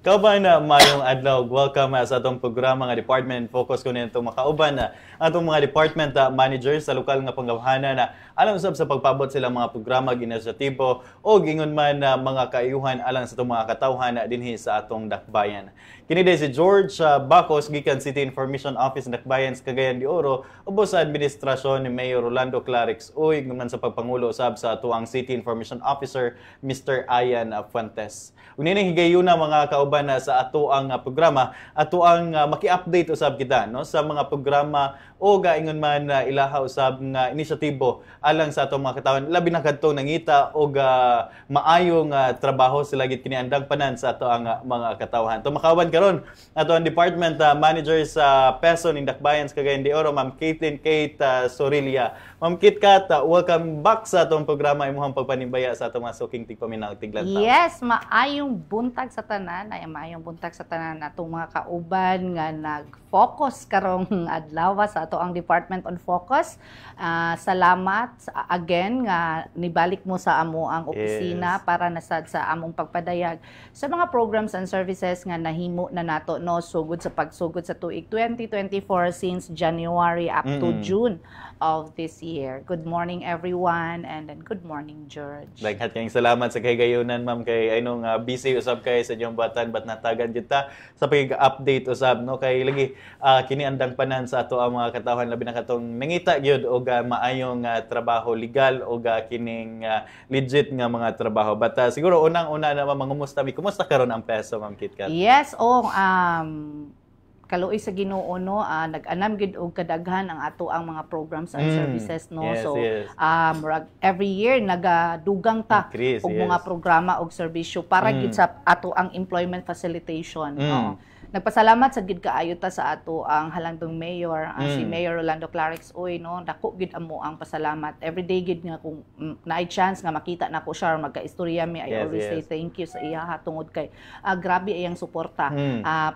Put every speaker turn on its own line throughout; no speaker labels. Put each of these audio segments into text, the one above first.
Kauban na mayong adlaw, welcome sa atong programa nga Department Focus ko nito makauban na atong mga department managers sa lokal nga panggamhanan na alam usab sa pagpabot sila mga programa inisyatibo o gingon man mga kaayuhan alang sa atong mga katawhan dinhi sa atong dakbayan. Kini si George Bacos gikan City Information Office Dakbayan sa Cagayan de Oro ubos sa administrasyon ni Mayor Rolando Clarix uy man sa pagpangulo usab sa atuang City Information Officer Mr. Ayan Fuentes. Uninang higayuna mga kauban sa ato ang programa, ato ang maki-update usab kita no sa mga programa o gaingon man ilaha usab nga inisyatibo alang sa atong mga katawan labi na kadtong nangita o maayong trabaho sila gid kini andang panan sa ato ang mga katawhan. To makauban karon ato ang department manager sa Peso ning Dakbayan sa Cagayan de Oro, Ma'am Kate Sorilia. Ma'am Kate Kat, welcome back sa atong programa imuhang pagpanimbaya sa atong mga suking tigpaminaw tiglantaw.
Yes, maayong buntag sa tanan, ay maayong buntag sa tanan atong mga kauban nga nag-focus karong adlaw sa ato ang Department on Focus. Salamat again nga nibalik mo sa amo ang opisina para nasad sa among pagpadayag sa mga programs and services nga nahimo na nato no sugod sa pagsugod sa tuig 2024 since January up to June of this year. Good morning everyone and then good morning George.
Daghan kayong salamat sa kahigayunan ma'am kay aynong busy usab kay sa inyong batan bat natagan kita sa pag-update usab no kay lagi kini andang panan sa ato ang mga katawhan labi na katong mangita gyud og maayong trabaho legal og kining legit nga mga trabaho. But siguro unang-una na mangumusta mi kumusta karon ang Peso Ma'am Kitkat?
Yes, kaluoy sa Ginoo no nag-anam gid og kadaghan ang ato ang mga programs and services no.
Yes,
so
yes.
Every year nagadugang ta og mga programa og serbisyo para gid sa ato ang employment facilitation no. Nagpasalamat sa gid kaayo ta sa ato ang halangdong mayor si Mayor Rolando Clarix uy no dako gid amo ang pasalamat every day gid nga kung naay chance nga makita nako siya magka-istorya mi I always say thank you sa iya tungod kay grabe iyang suporta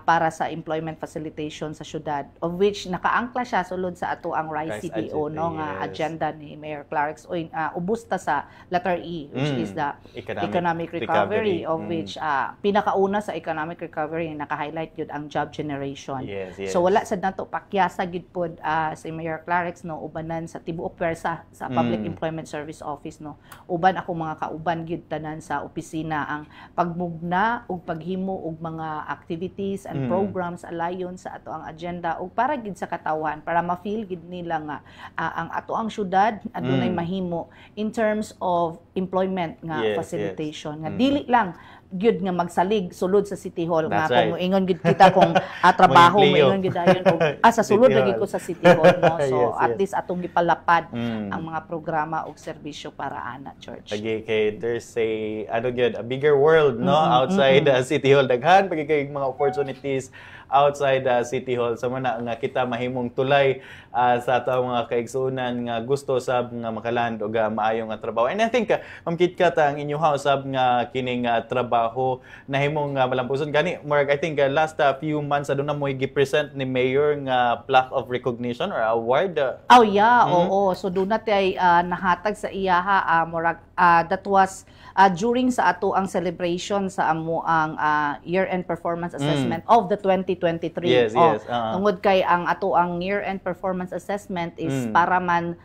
para sa employment facilitation sa syudad of which nakaangkla siya sulod sa ato ang RISE CTO no nga agenda ni Mayor Clarix uy ubos ta sa letter E which is the economic recovery of which pinakauna sa economic recovery naka-highlight yun ang job generation. So wala sad nato pakyasa gid pod si Mayor Clarix no ubanan sa tibuok pwersa sa Public Employment Service Office no. Uban ako mga kauban gid tanan sa opisina ang pagmugna ug paghimo og mga activities and programs alayon sa ato ang agenda ug para gid sa katawhan para ma-feel gid nila nga ang ato ang syudad adunay mahimo in terms of employment nga facilitation nga dili lang gyud nga magsalig sulod sa City Hall nga kung ingon gid kita kung trabaho mo ingon gid ayon og sa sulod lagi ko sa City Hall no so at least atong gipalapad ang mga programa og serbisyo para ana George.
Lagi kay there's a bigger world no outside City Hall daghan pag kay mga opportunities outside City Hall sa mana nga kita mahimong tulay sa ato mga kaigsuonan nga gusto sab nga makaland og maayo nga trabaho. And I think Ma'am Kitkat ang inyo usab nga kining trabaho nahimong malampuson gani murag I think last few months aduna mo gi-present ni Mayor nga plaque of recognition or award.
Oo so dunat ay nahatag sa iyaha murag that was during sa ato ang celebration sa amo ang year-end performance assessment of the 2023. Tungod kay ang ato ang year-end performance assessment is para man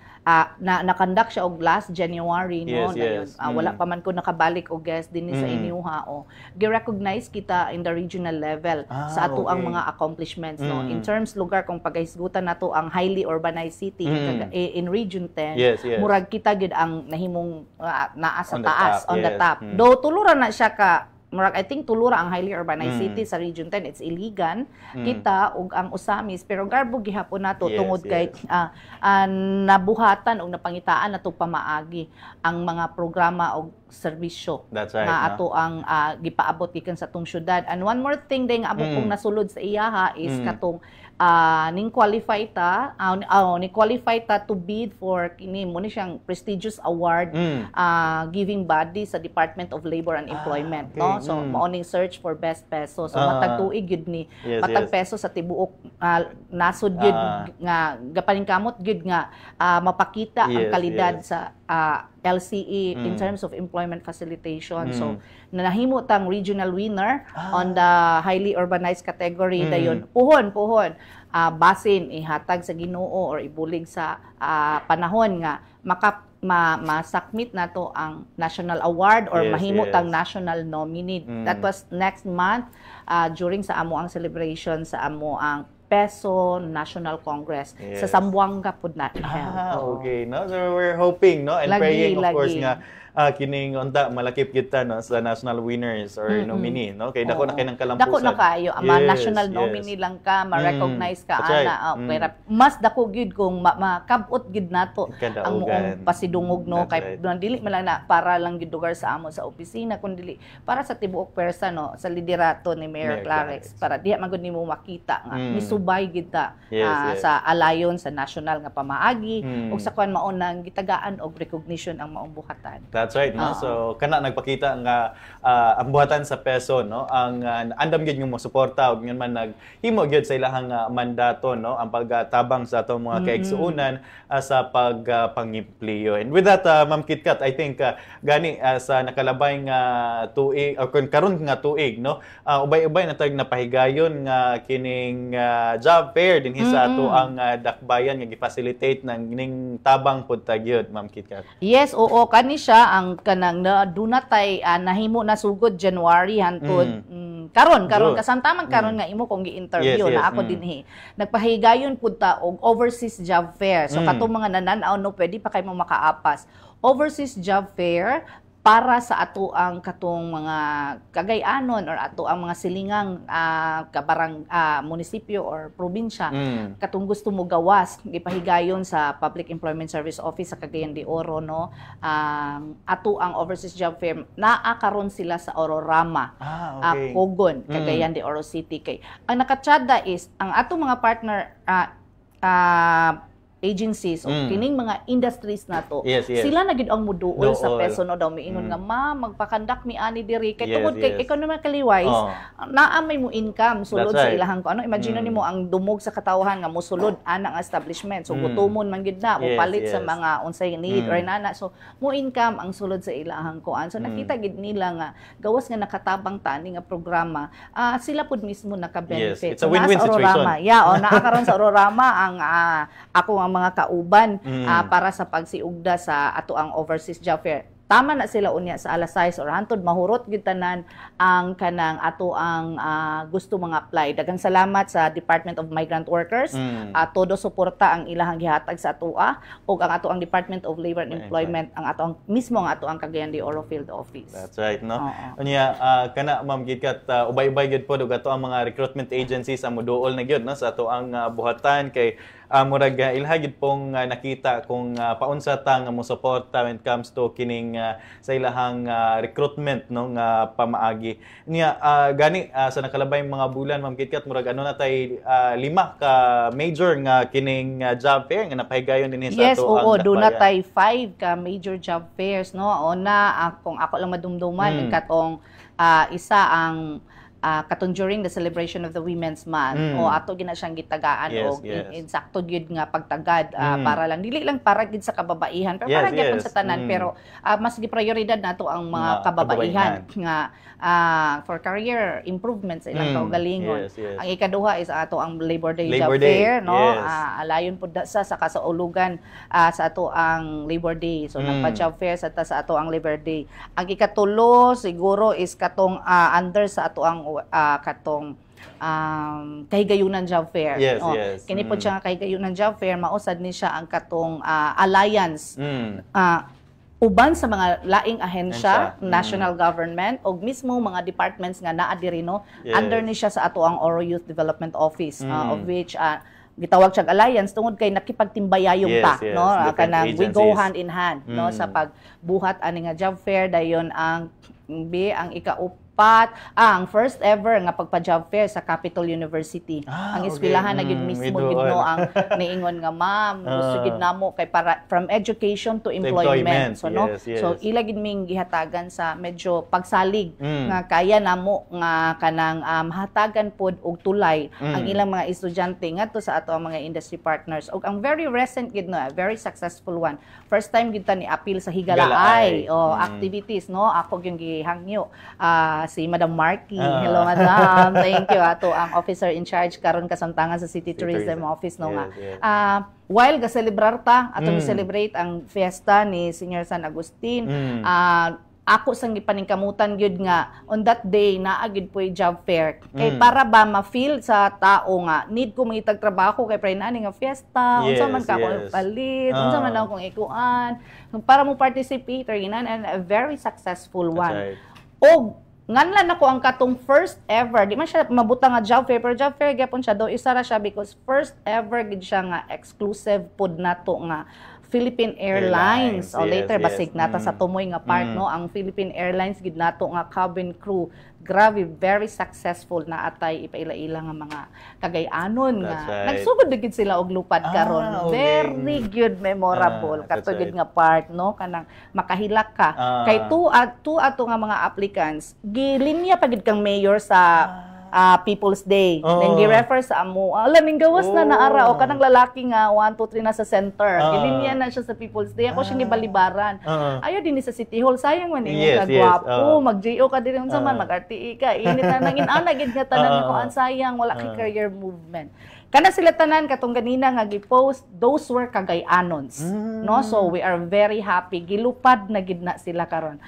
na-conduct siya og last January no wala pa man ko nakabalik og guest din sa inyuha gi-recognize kita in the regional level sa ato ang mga accomplishments no in terms lugar kung paghisgutan nato ang highly urbanized city in region 10 murag kita gid ang nahimong naa sa taas on the top though tuluran na siya ka murag I think tulura ang highly urbanized city sa Region 10 it's Iligan kita ug ang Usamis pero garbo gihapon nato tungod kay nabuhatan og napangitaan nato pamaagi ang mga programa og serbisyo nga ato ang gipaabot gikan sa tong syudad. And one more thing day nga amo kong nasulod sa iyaha is katong ning qualify ta to bid for kini mo ni siyang prestigious award giving body sa Department of Labor and Employment no so mao ning search for best peso so matag tuig gyud ni matag peso sa tibuok nasod gyud nga gapaningkamot gyud nga mapakita ang kalidad sa LCE in terms of employment facilitation. So, nahimo tang regional winner on the highly urbanized category dayon. Puhon. Basin ihatag sa Ginoo or ibulig sa panahon nga ma-submit na to ang national award or mahimo tang national nominee. That was next month during sa amo ang celebration sa amo ang Peso National Congress sa Zamboanga pud na i-held.
Okay, no? So we're hoping, no? And praying, of course, nga kining unta malakip kita no sa national winners or nominee, no? Kay dako na kay nang kalampusan.
Dako na kayo, national nominee lang ka, ma-recognize ka ana. Pero mas dako gyud kung makabot gyud nato ang muong pasidungog, no? Kay dili man lang na para lang gyud lugar sa amo sa opisina kundi para sa tibuok pwersa, no, sa liderato ni Mayor Clarex para diha man gud nimo makita nga misubay gyud ta sa alayon sa national nga pamaagi ug sa kuan mao nang gitagaan og recognition ang maong buhatan.
That's right, no? So kana nagpakita nga ang buhatan sa Peso, no? Ang andam gyud nga mo suporta ug man naghimo gyud sa ilahang mandato, no? Ang pagtabang sa atong mga kaigsuonan sa pagpangimpliyo. And with that, Ma'am Kitkat, I think gani sa nakalabay nga tuig or karon nga tuig, no? Ubay-ubay na tayong napahigayon nga kining job fair dinhi sa ato ang dakbayan nga gi-facilitate ng ning tabang pud tagyod, Ma'am Kitkat.
Yes, oo, kani siya ang kanang dunatay nahimo na sugod January hantod karon kasamtaman karon nga imo kung gi-interview na ako dinhi. Nagpahigayon pud ta og overseas job fair. So katong mga nananaw no pwede pa kay mo makaapas. Overseas job fair para sa ato ang katong mga kagayanon or ato ang mga silingang kabarang munisipyo or probinsya katong gusto mo gawas gipahigayon sa Public Employment Service Office sa Cagayan de Oro, no, ato ang overseas job fair naa karon sila sa Ororama, Cogon, Cagayan de Oro City. Kay ang nakatsada is ang ato mga partner agencies o kining mga industries nato, sila na gid ang muduol sa Peso, no, daw miingon nga magpakandak mi ani diri kay tungod kay economically wise naa may mo income sulod sa ilahang ko ano. Imagine nimo ang dumog sa katawhan nga mosulod ana nga establishment, so gutumon man gid na mo palit sa mga unsay need or nana, so mo income ang sulod sa ilahang kuan. So nakita gid nila nga gawas nga nakatabang tani nga programa, sila pud mismo naka-benefit.
It's a win-win situation.
Naa karon sa Ororama ang ako ang mga kauban para sa pagsiugda sa ato ang overseas job fair. Tama na sila unya sa alas 6 or hantod mahurot gyud tanan ang kanang ato ang gusto mga apply. Daghang salamat sa Department of Migrant Workers. Todo suporta ang ilahang gihatag sa atoa ug ang ato ang Department of Labor and Employment ang ato ang mismo ang ato ang Cagayan de Oro Field Office.
That's right, no. Unya kana Ma'am Kitkat, ubay-ubay gyud pod ug ato ang mga recruitment agencies ang moduol na gyud, no, sa ato ang buhatan kay murag ilhagid pong nakita kung paunsa ta nga mo suporta when it comes to kining sa ilahang recruitment, no, nga pamaagi niya gani sa nakalabay mga bulan, Ma'am Kitkat, murag ano na tay 5 ka major nga kining job fair nga napahigayon dinhi sa ato ang
do na tay 5 ka major job fairs, no. Una kung ako lang madumduman katong isa ang katong during the celebration of the Women's Month o ato gina siyang gitagaan og insakto gyud nga pagtagad para lang dili lang para gid sa kababaihan pero para gyud sa tanan, pero mas gi-prioridad nato ang mga kababaihan nga for career improvement sa ilang kaugalingon. Ang ikaduha is ato ang Labor Day job fair, no. Alayon pud sa kasaulugan sa ato ang Labor Day, so nagpa-job fair sa ato ang Labor Day. Ang ikatulo siguro is katong under sa ato ang katong kahigayunan job fair. Kini po siya kahigayunan job fair, mausad ni siya ang katong alliance uban sa mga laing ahensya, national government o mismo mga departments nga naa diri, no. Under ni siya sa ato ang Oro Youth Development Office, of which gitawag siyang alliance tungod kay nakipagtimbayayong ta, no, kanang we go hand in hand, no, sa pagbuhat ani nga job fair dayon ang ang ang first ever nga pagpa-job fair sa Capital University. Ang eskwelahan na gid mismo gid no ang niingon nga ma'am, gusto gid namo kay para from education to employment. So no, so ila gid ming gihatagan sa medyo pagsalig nga kaya namo nga kanang hatagan pod og tulay ang ilang mga estudyante ngadto sa ato ang mga industry partners. Og ang very recent gid no, a very successful one. First time gid ta ni appeal sa Higalaay activities no. Ako yung gihangyo si Madam Marky. Hello Madam. Thank you ato ang officer in charge karon kasamtangan sa City Tourism Office no nga. While ga-celebrar ta ato gi-celebrate ang fiesta ni Senior San Agustin, ako sang gipaningkamutan gyud nga on that day naa gyud po'y job fair kay para ba ma-feel sa tao nga need ko mangitag trabaho kay pray nani nga fiesta unsa man ka ko palit unsa man akong ikuan para mo participate or ginan, and a very successful one. Og nganlan ako ang katong first ever, di man siya mabuta nga job fair, pero job fair gyapon siya do isa ra siya because first ever gid siya nga exclusive pod nato nga Philippine Airlines. O later basig nata sa tumoy nga part no, ang Philippine Airlines gid nato nga cabin crew. Grabe, very successful na atay ipaila-ila nga mga kagay-anon nga. Nagsugod gid sila og lupad karon. Very good, memorable. Kato gid nga part no, kanang makahilak ka. Kay two ato nga mga applicants, gilinya pa gid kang mayor sa People's Day. Then gi-refer sa amo. Ning gawas na naara o kanang lalaki nga 1 2 3 na sa center. Gilinya na siya sa People's Day. Ako siya gibalibaran. Ayo din sa City Hall sayang man imong kagwapo, mag-JO ka diri unsa man mag-RTE ka. Init na nangin ana gid nga tanan ko ang sayang wala kay career movement. Kana sila tanan katong ganina nga gi-post, those were kagay-anons. No, so we are very happy. Gilupad na gid na sila karon.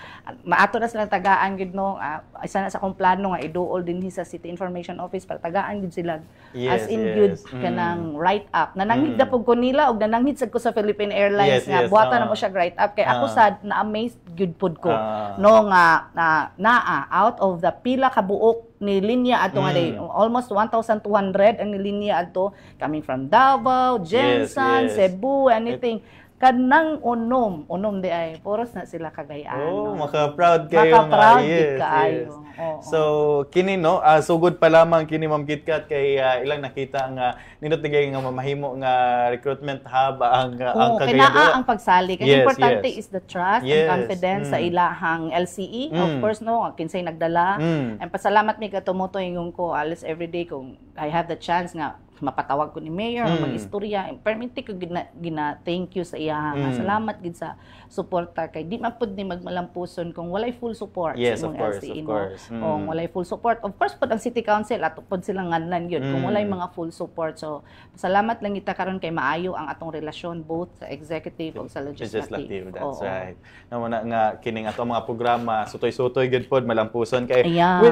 Maato na sila tagaan gid no. Isa na sa akong plano nga iduol dinhi sa City Information Office para tagaan gid sila. As in good kanang write up. Nananghid na pug ko nila og nananghid sad ko sa Philippine Airlines nga buhatan na mo siya write up kay ako sad na amazed gud pud ko. No nga naa out of the pila ka buok ni linya ato nga day almost 1,200 ang linya ato coming from Davao, Jensen, Cebu, anything. Kanang unom di ay puros na sila Cagayan.
Maka-proud kayo
nga. Kaayo.
So kini no, sugod pa lamang kini Ma'am Kitkat kay ilang nakita nga nindot tigay nga mamahimo nga recruitment hub ang
Cagayan. Ang pagsali kay importante is the trust and confidence sa ilahang LCE. Of course no, kinsay nagdala. And pasalamat mi katumoto yung ko alis everyday kung I have the chance nga mapatawag ko ni Mayor, mag-istorya, perminti ko gina thank you sa iya. Salamat gid sa suporta kay di man pud ni magmalampuson kung walay full support sa imong LCE no. Kung walay full support, of course pud ang City Council ato pud silang nganlan gyud kung walay mga full support. So salamat lang kita karon kay maayo ang atong relasyon both sa executive ug sa legislative.
That's right. Namuna nga kining ato mga programa sutoy-sutoy gyud pod malampuson kay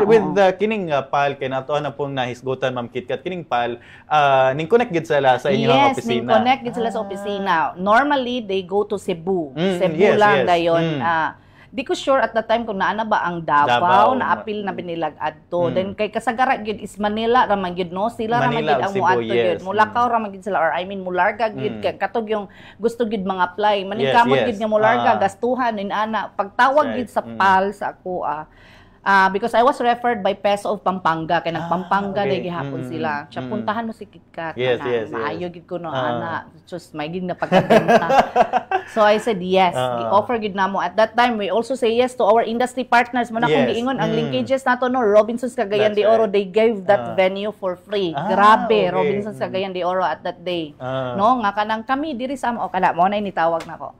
with the kining PAL kay nato na pong nahisgutan Ma'am Kitkat kining PAL ning connect gid sila sa inyong opisina.
Yes, ning connect gid sila sa opisina. Normally they go to Cebu. Cebu lang dayon. Di ko sure at the time kung naana ba ang Davao na apil na binilag adto. Then kay kasagara gyud is Manila ra man gyud no. Sila ra man gyud ang muadto gyud. Mulakaw ra man gyud sila or I mean Mularga gyud kay katog yung gusto gyud mga apply. Maningkamot gyud nga Mularga gastuhan inana. Pagtawag gyud sa PAL sa ako because I was referred by Peso of Pampanga kay nagpampanga day gihapon sila. Siya puntahan mo si Kitkat. Maayo gid ko no ana. Just may gid na pagkabenta. So I said yes. Gi-offer gid namo at that time we also say yes to our industry partners. Muna kung giingon ang linkages nato no Robinsons Cagayan de Oro, they gave that venue for free. Grabe, Robinsons Cagayan de Oro at that day. No nga kanang kami diri sa o kana mo na nitawag nako.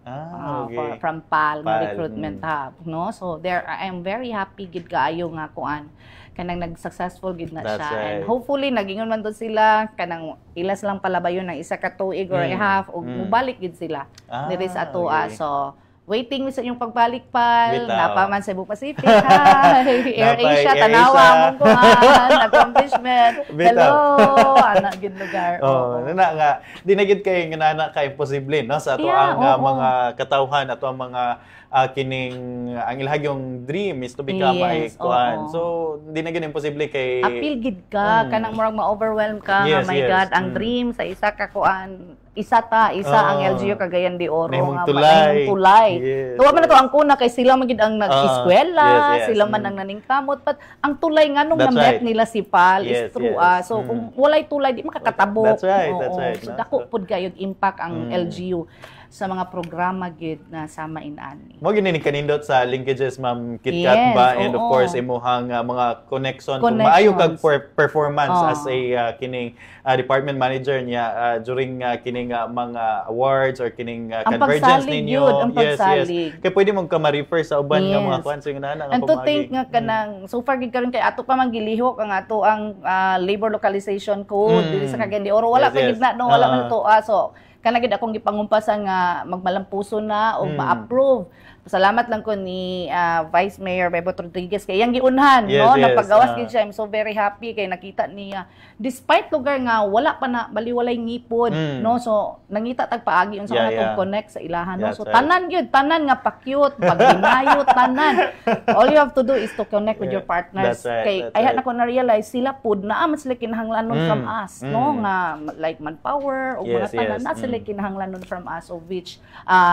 From PAL recruitment hub, no? So there I am very happy gid kaayo nga kuan kanang nag-successful gid na siya. And hopefully nagingon man to sila kanang ilas lang palabayon ng isa ka tuig or a half ug mubalik gid sila diri sa atoa. So waiting sa inyong pagbalik PAL, napa man Cebu Pacific, Air Asia, tanawa mong kuhan, accomplishment, hello, anak gid lugar.
Nana nga, di na gid kay nana ka imposible no sa ato ang mga katawhan ato ang mga kining ang ilahagyong dream is to become a kuan. So di na gid imposible kay
apil gid ka kanang murag ma-overwhelm ka. My God, ang dream sa isa ka kuan isa ang LGU Cagayan de Oro
Nahimong
nga
tulay.
tulay.
Yes,
Tuwa man na to ang kuna kay sila man gid ang nag-eskwela,
yes.
sila man ang naningkamot, but ang tulay nga nung
That's
na-met
right.
nila si Pal is
Yes,
true.
yes.
So kung walay tulay di makakatabok.
That's right.
So
No?
dako pud kayong impact ang LGU sa mga programa gid na sama inani.
Mo gini ni kanindot sa linkages Ma'am Kitkat
Yes,
ba, and of
oo.
course imuhang mga connection kung maayo kag performance
Oo.
as a kining department manager niya during kining mga awards or kining
Ang
convergence
pagsalig
ninyo.
yun, ang pagsalig.
Kay pwede mo ka ma-refer sa uban nga mga
Yes.
kwan sing nana
And to think nga kanang so far gid karon kay ato pa man gilihok ang ato ang labor localization code dili sa Cagayan de Oro, wala
Yes,
pa
yes.
gid na no, wala man to so kana gid akong gipangumpasan nga magmalampuso na o ma-approve. Salamat lang ko ni Vice Mayor Bebot Rodriguez kay yang giunhan
Yes,
no
yes.
napagawas gid siya. I'm so very happy kay nakita niya despite lugar nga wala pa na baliwalay ngipon no, so nangita tag paagi unsa
Yeah,
yeah,
yeah.
connect sa ilahan no.
That's
So
right.
tanan nga pa-cute, paghinayot tanan. All you have to do is to connect with your
That's
partners.
right,
Kay
that's
ay
right.
na ko na realize sila pud naa man sila kinahanglanon from us no nga like manpower o
Yes,
mga tanan
yes.
na sila kinahanglanon from us, of which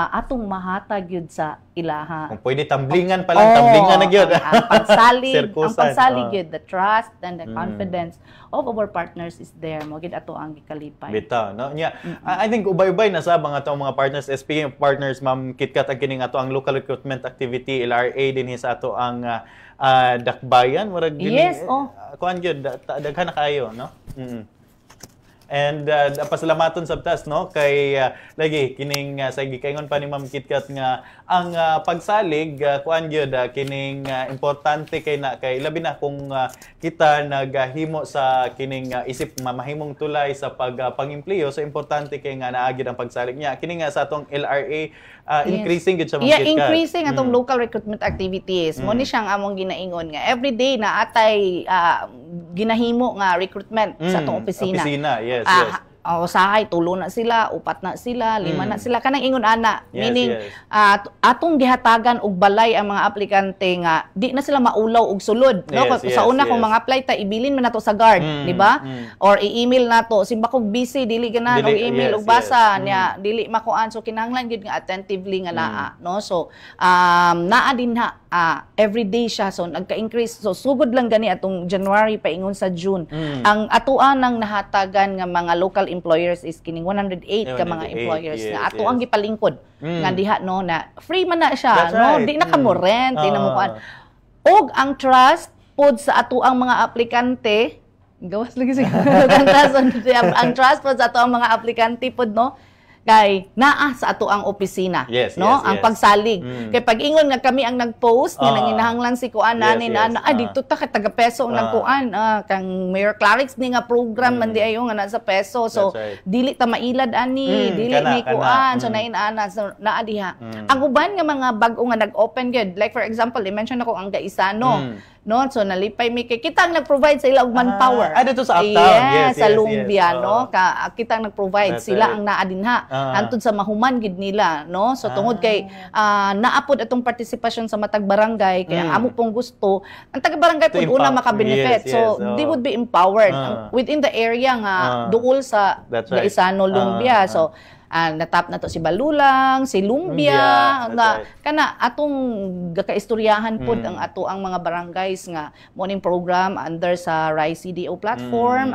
atong mahatag yun sa ilaha.
kung pwede tamblingan pa lang, tamblingan na gyud.
Ang pagsalig, ang
Sirkusan,
pagsalig
oo.
yun, the trust and the confidence of our partners is there. Mo gid ato ang gikalipay.
Bitaw, no? Yeah. I think ubay-ubay na sa mga atong mga partners. Speaking of partners, Ma'am Kitkat, ang kining ato ang local recruitment activity, LRA, din sa ato ang dakbayan. Murag gini,
Yes, oh.
Kuan gyud, daghan na kayo, no? And pasalamaton sa tas no kay lagi kining sa gikaingon pa ni Ma'am Kitkat nga ang pagsalig kuan gyud kining importante kay labi na kung kita naghimo sa kining isip mamahimong tulay sa pag-empleyo, so importante kay nga naagid ang pagsalig niya kining sa atong LRA increasing gyud sa Ma'am Kitkat.
Increasing atong local recruitment activities. Mo ni siyang among ginaingon nga every day na atay ginahimo nga recruitment sa atong opisina.
Yes.
Usahay, tulo na sila, upat na sila, lima na sila. Kanang ingon ana,
Yes,
meaning
yes.
atong gihatagan og balay ang mga aplikante nga di na sila maulaw og sulod. No?
Yes,
Sa una
yes.
kung mga apply ta ibilin man nato sa guard, di ba? Or i-email nato, simba kog busy dili ganan og
Dili,
email
yes,
og basa
yes.
niya dili makuan, so kinahanglan gid nga attentively nga naa, no? So naa din ha everyday siya, so nagka-increase, so sugod lang gani atong January paingon sa June. Ang atuan ng nahatagan nga mga local employers is kining 108 ka mga
108,
employers
yes,
nga ato ang
yes.
gipalingkod nga diha no na free man na siya.
That's
No,
right.
di na ka mo rent, di na mo kuan. Og ang trust pod sa ato ang mga aplikante, gawas lagi siya. Ang trust pod sa ato ang mga aplikante pod no kay naa sa ato ang opisina,
Yes,
no?
yes,
Ang
yes.
pagsalig. Kay pag-ingon nga kami ang nag-post nga nanginahanglan si kuan nani
Yes, yes.
na dito ta kay taga peso ang nagkuan kang Mayor Clarix ni nga program man di ayo nga nasa peso. So
That's right.
dili ta mailad ani, dili
kana,
ni kuan. So
kana.
nainana so naa diha. Ang uban nga mga bag-o nga nag-open gyud, like for example, i-mention ako ang Gaisano. No, so nalipay mi kay kita ang nag-provide sa ila og manpower.
Dito sa uptown.
Yes,
Yes,
sa
yes,
Lumbia,
yes.
no? Kita ang nag-provide,
That's
sila
right.
ang naa dinha. Antod sa mahuman gid nila, no? So tungod kay naapod atong partisipasyon sa matag barangay kay ang amo pong gusto, ang taga barangay
To
pud una
empower.
maka-benefit.
Yes,
So
yes,
they would be empowered within the area nga duol sa
That's right.
Gaisano, Lumbia. So natap na to si Balulang, si Lumbia,
Lumbia,
nga
that's right.
kana atong gakaistoryahan pud ang ato ang mga barangays nga morning program under sa RISE CDO platform.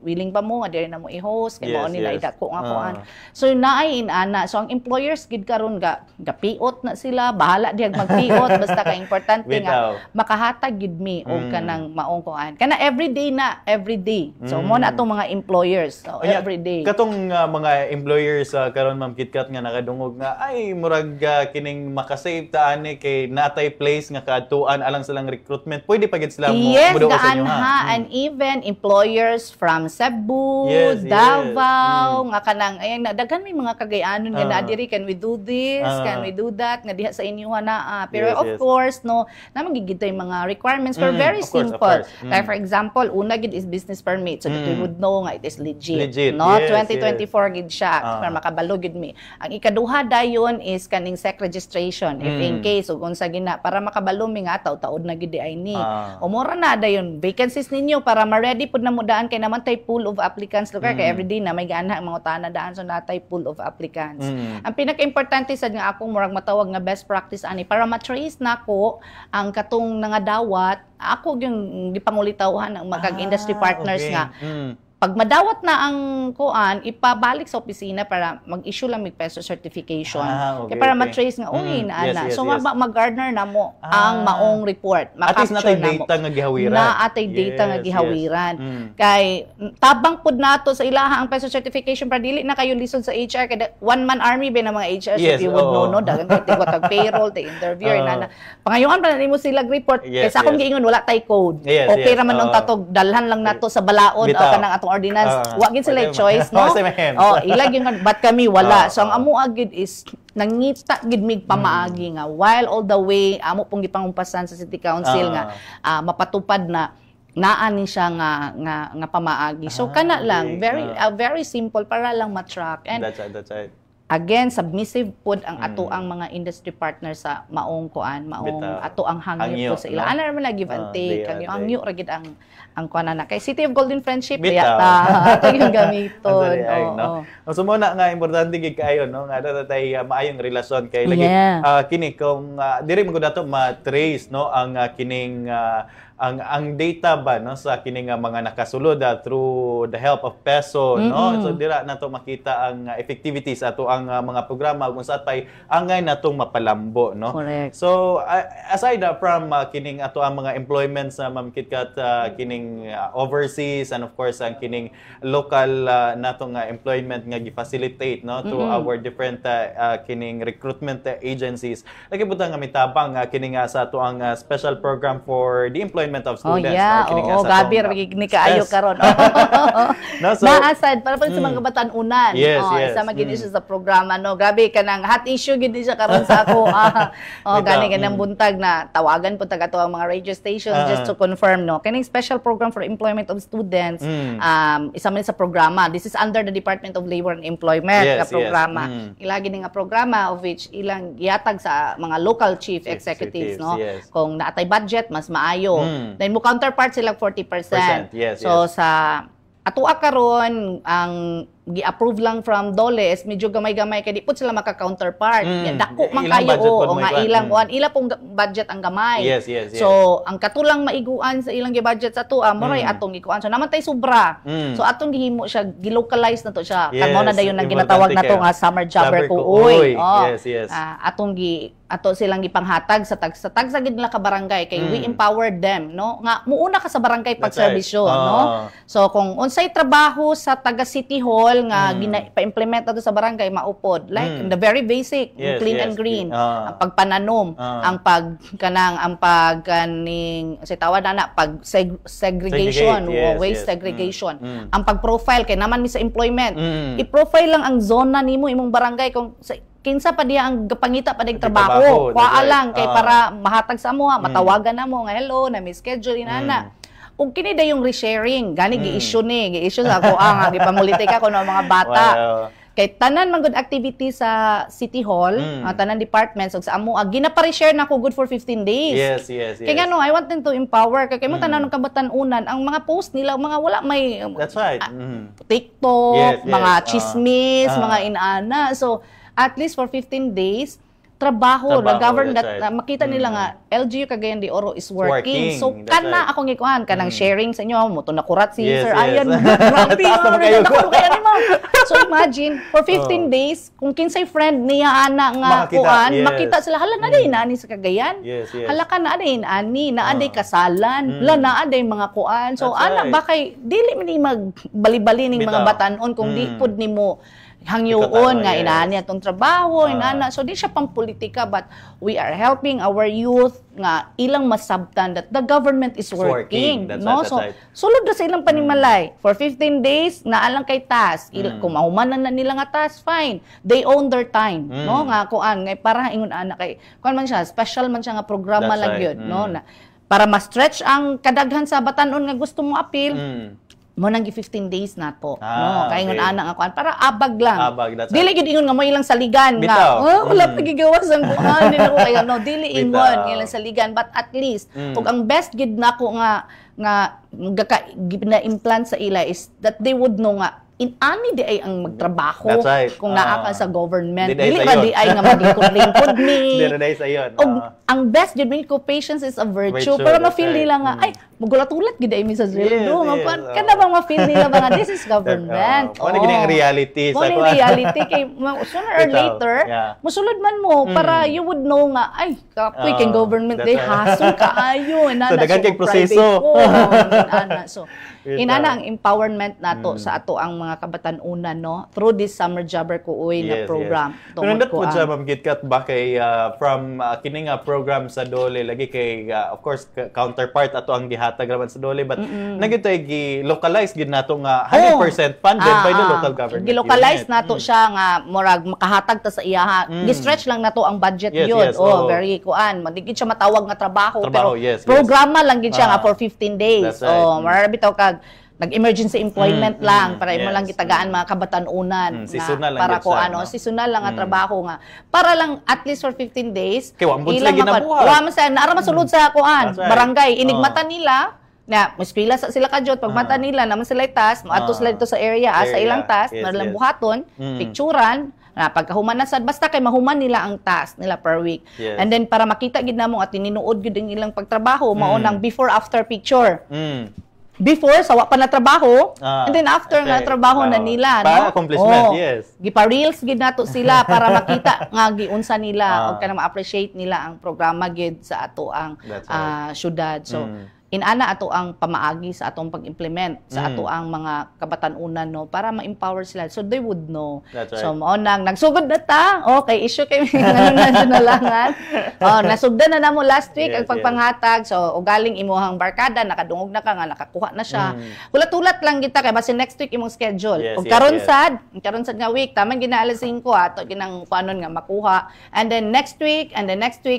Willing pa mo nga diri na mo i-host kay
Yes,
mao nila
yes.
idako nga kuan. So naay inana. So ang employers gid karon gapiot na sila, bahala diag magpiot basta ka importante nga makahatag gid mi og kanang maong kuan. Kana everyday na, everyday. So mo na atong mga employers. So everyday.
Katong mga employers karon Ma'am Kitkat nga nakadungog nga ay murag kining makasave ta ani kay natay place nga kaadtuan alang silang recruitment. Pwede pa gid sila mo
Yes,
muduo sa inyo
and even employers from Cebu,
Yes, yes.
Davao, nga kanang ayan na daghan may mga kagayanon nga na diri, can we do this, can we do that nga diha sa inyo na pero
Yes,
of
yes.
course no naman gigid tay mga requirements pero very
of course, of
simple.
course.
Like for example, una gid is business permit so that we would know nga it is legit.
Legit,
No,
yes,
2024 gid siya. para makabalo gid mi. Ang ikaduha dayon is kaning SEC registration if in case ug unsa gina para makabalo mi nga taud na gid ay ni. Umura na dayon vacancies ninyo para ma-ready pud na mo daan kay naman tay pool of applicants lugar kay everyday na may gana ang mga tana daan so natay pool of applicants. Ang pinaka-importante sad nga akong murag matawag nga best practice ani para ma-trace nako ang katong nangadawat ako yung gipangulitawhan ng magkag-industry partners nga. Pag madawat na ang kuan, ipabalik sa opisina para mag-issue lang mig peso certification.
Okay,
para
okay.
ma-trace nga, uy, naana.
Yes,
so,
yes.
mag-garner na mo ang maong report.
At least natay
Na
data nga gihawiran.
Na atay data nga gihawiran. Kay, tabang pud nato sa ilaha ang peso certification para dili na kayo lisod sa HR. Kaya one-man army ba ng mga HR, if you would know, no? Dagan kayo tigwatag payroll, interviewer, na. Pangayon pa na mo sila report. Kaysa akong giingon, wala tay code. Okay raman nung tatog, dalhan lang nato sa balaod o kanang atong ordinance. Wa gid sila choice, no? Ilag yung but kami wala. So ang amo agid is nangita gid mig pamaagi nga while all the way amo pong gipangumpasan sa City Council nga mapatupad na naan siya nga pamaagi. So kana lang very simple para lang ma-track. And
That's right.
Again, submissive pod ang ato ang mga industry partners sa maong kuan, ato ang hangyo po sa ila. Ana naman na give and take, ang hangyo ra gid ang kuan na kay City of Golden Friendship yata ato yung gamiton.
So muna nga importante gid kaayo no nga tatay maayong relasyon kay lagi kini kung diri mo dato ma-trace no ang kining ang data ba no sa kining mga nakasulod through the help of peso no so dira nato makita ang effectivity sa ato ang mga programa kung sa pay angay natong mapalambo no.
Correct.
So aside from kining ato ang mga employments sa Ma'am KitKat kining overseas and of course ang kining local natong employment nga gi-facilitate no to our different kining recruitment agencies lagi butang nga mitabang kining sa ato ang special program for the employment of students.
Gabi ni kaayo karon.
No, so,
naasad para sa mga kabatanunan.
Yes.
Isa magin siya sa programa no. Grabe kanang hot issue gid siya karon sa ako. Gani kanang buntag na tawagan po taga to ang mga radio stations just to confirm no. Kaning special program for employment of students isa man sa programa. This is under the Department of Labor and Employment nga programa. Ilagi ni nga programa of which ilang gihatag sa mga local chief executives no. Kung naatay budget mas maayo. Then mo counterpart sila 40%. So sa atua karon ang gi-approve lang from DOLE is medyo gamay-gamay kay di pud sila maka-counterpart. Dako man kayo nga ila pong budget ang gamay. So ang katulang maiguan sa ilang gi-budget sa tuwa moray atong gikuan. So naman tay sobra. So atong gihimo siya gi-localize na to siya. Kamo na dayon ang ginatawag nato nga summer jobber ko uy. Atong ato silang gipanghatag sa tag sa gid nila ka barangay kay we empowered them no nga muuna ka sa barangay pagserbisyo no. So kung unsay trabaho sa taga City Hall nga pa-implement nato sa barangay maupod like the very basic clean and green ang pagpananom ang pagkaning sa tawad na pag segregation waste segregation ang pag-profile kay naman mi sa employment i-profile lang ang zona nimo imong barangay kung kinsa pa diya ang pangita pa dig trabaho kuha lang kay para mahatag sa mo matawagan na mo nga hello na mi schedule inana. Ug kini dayong resharing gani gi-issue sa ako nga gipamulitik ako ng mga bata. Kay tanan man good activity sa City Hall, tanan departments ug sa amo gina-pa-reshare nako good for 15 days.
Yes.
Kay ngano I want them to empower kay mo tanan ng kabatan-unan ang mga post nila mga wala may
That's right.
TikTok, mga chismis, mga inana. So at least for 15 days trabaho na govern that makita nila nga LGU Cagayan de Oro is working. So kana akong gikuan kanang sharing sa inyo mo to nakurat si Sir Ayan. Grabe mo. So imagine for 15 days kung kinsay friend niya ana nga kuan makita sila hala na day nani sa Cagayan. Hala ka na day ani na aday kasalan, la na aday mga kuan. So ana ba kay dili man ni magbali-bali ning mga batanon kung di pud nimo hangyoon nga inaani atong trabaho inana so di siya pang politika but we are helping our youth nga ilang masabtan that the government is working no so sulod na sa ilang panimalay for 15 days naalang kay task kung mahumanan na nila nga task fine they own their time no nga kuan ngay para ingon ana kay kuan man siya special man siya nga programa lang yun no na para ma-stretch ang kadaghan sa batanon nga gusto mo appeal mo nang 15 days na to.
Ah,
Kaya
okay.
ngon ana nga kuan para abag lang.
Abag, that's
Dili gid ingon nga mo ilang saligan nga.
Bitaw.
Wala pa gigawasan ko. Hindi na ko kayo no. Dili
Bitaw.
ingon nga ilang saligan but at least ug ang best gid nako nga gina-implant sa ila is that they would know nga ani di ay ang magtrabaho
That's right.
kung naa ka sa government.
Di
Dili
sa
ra
yun.
di ay nga maglingkod-lingkod ni.
Dili na sa iyon.
Og ang best jud mi ko patience is a virtue
Virtue,
para
that's
ma-feel
right.
nila nga ay magulat-ulat gid ay mi sa
Yes,
sweldo.
yes,
Kada bang ma-feel nila ba nga this is government.
Ano gini ang reality
Mo
sa
yung reality kay sooner or
Bitaw,
later
yeah.
musulod man mo para you would know nga ay kapoy kay government
that's
they
right.
hassle kaayo
So, daghan kay proseso.
So
Bitaw.
inana ang empowerment nato sa ato ang mga kabatan-unan no through this summer jobber ko uy na program.
Pero
Tungod
nandot
ko
po siya,
ang-
Ma'am KitKat, ba kay from kini nga program sa Dole, lagi kay, of course, counterpart ato ang gihatag raman sa Dole, but nagitay gi-localize gid nato nga 100% funded by the local government
Gilocalize
unit.
nato siya nga murag makahatag ta sa iyaha. Gi-stretch lang nato ang budget
Yes,
yun.
yes,
Oh,
oo.
very kuan. Madigid siya matawag nga trabaho,
Trabaho,
pero
yes, yes.
programa lang gid siya nga for 15 days.
That's right.
Oh, marami bitaw kag nag-emergency employment lang para imo
yes.
lang gitagaan mga kabatan-unan
Seasonal lang
para
yun
ko
siya,
ano,
no?
seasonal lang nga trabaho nga. Para lang at least for 15 days.
Kay, wa mo
ilang
sila ginabuhat.
wa man sa naara masulod sa kuan,
That's right.
barangay.
Oh.
Inigmata nila na muspila sa sila kadjot pagmata nila naman sila tas maato sila dito sa area sa
Area.
ilang tas
Yes,
madalang
yes.
buhaton picturan na pagkahuman na sad basta kay mahuman nila ang task nila per week.
Yes.
And then para makita gid namo at tinuod gid ang ilang pagtrabaho mao nang before after picture. Before sa wa pa na trabaho and then after nga trabaho na nila
para accomplishment, yes.
Gipa-reels gid nato sila para makita nga giunsa nila og kana ma-appreciate nila ang programa gid sa ato ang
That's right.
syudad. So inana ato ang pamaagi sa atong pag-implement sa ato ang mga kabatan-unan no para ma-empower sila so they would know.
That's right.
So mao nang nagsugod na ta. Okay, issue kay ngano na langan. Nasugdan na namo last week
Yes,
ang pagpanghatag. So ugaling imuhang barkada nakadungog na ka nga nakakuha na siya. Ulat-ulat lang kita kay basi next week imong schedule.
Yes,
Ug
yes,
karon
yes.
sad nga week taman ginaalas 5 ato ginang panon nga makuha. And then next week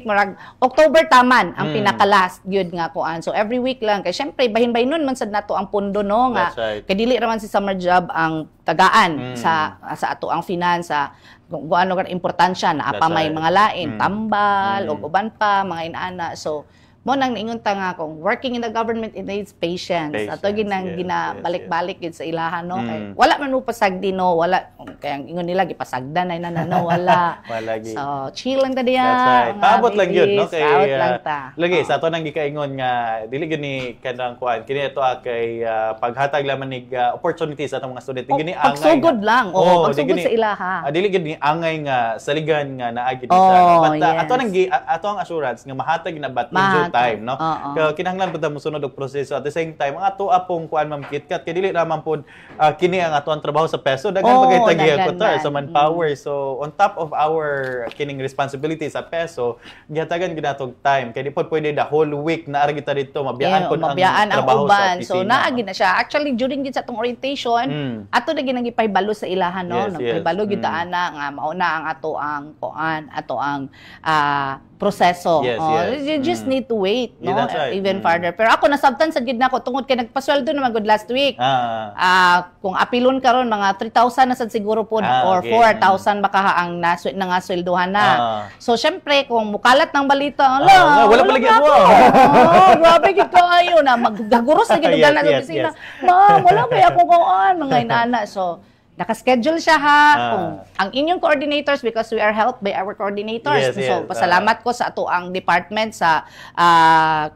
murag October taman ang pinaka-last gyud nga kuan. So every week lang kay syempre bahin-bahinon man sad nato ang pondo no nga
That's right.
kay dili ra man si summer job ang tagaan sa ato ang finance kung ano kan importansya na apa
That's
may
right.
mga lain tambal ug uban pa mga inana so mo nang niingon ta nga kung working in the government it needs patience. Ato ginang
Yes,
ginabalik-balik gid sa ilahan no kay wala man mo pasagdi no wala kaya ang ingon nila gipasagdan ay no wala.
Wala gi.
So chill lang ta diya.
That's right.
mga
Paabot lang yun, no?
babies. Paabot lang ta.
Lagi, sa ito nang gikaingon nga, dili gini kanang kuan, kini ito kay paghatag laman nig opportunities sa atong mga student. Gini angay.
Pagsugod lang. Oo, pagsugod
di gini-
sa ilaha.
Dili gini angay nga saligan nga naagi di
Oh,
sa. But
yes.
ato ang assurance nga mahatag na bat in due
Mahatag.
time, no?
Oo.
Kaya kinahanglan pud mo sunod og proseso at the same time ang ato apong kuan Ma'am KitKat kay dili naman pud kini ang ato ang trabaho sa peso daghan
Oo,
bagay
daghan
tagihakotar
man.
sa manpower. So on top of our kining responsibility sa peso, gihatagan gid natog time kay di pod pwede the whole week na ara kita dito mabiyaan pod ang
mabiyaan ang
trabaho
uban.
sa
So
opisina.
naagi na siya. Actually during gid sa atong orientation, ato na ginang ipahibalo sa ilahan no.
Yes,
Nagpahibalo
yes.
gid ta ana nga mauna ang ato ang kuan, ato ang proseso.
Yes, yes.
You just need to wait, no?
Yeah, that's right.
Even further. Pero ako nasabtan sa gid nako tungod kay nagpasweldo naman gud last week. Kung apilon karon mga 3,000 na sad siguro po or
okay.
4,000 baka ang nangasweldohan na. So syempre kung mukalat ng balita,
wala pa lagi
nga
ako.
ako. Grabe gid kayo na maggaguros na gid
Yes,
na sa
yes,
opisina.
yes.
Ma'am, wala ba ako kuan mga inana. So naka-schedule siya ha. Kung ang inyong coordinators because we are helped by our coordinators.
Yes,
So
yes.
pasalamat ko sa ato ang department sa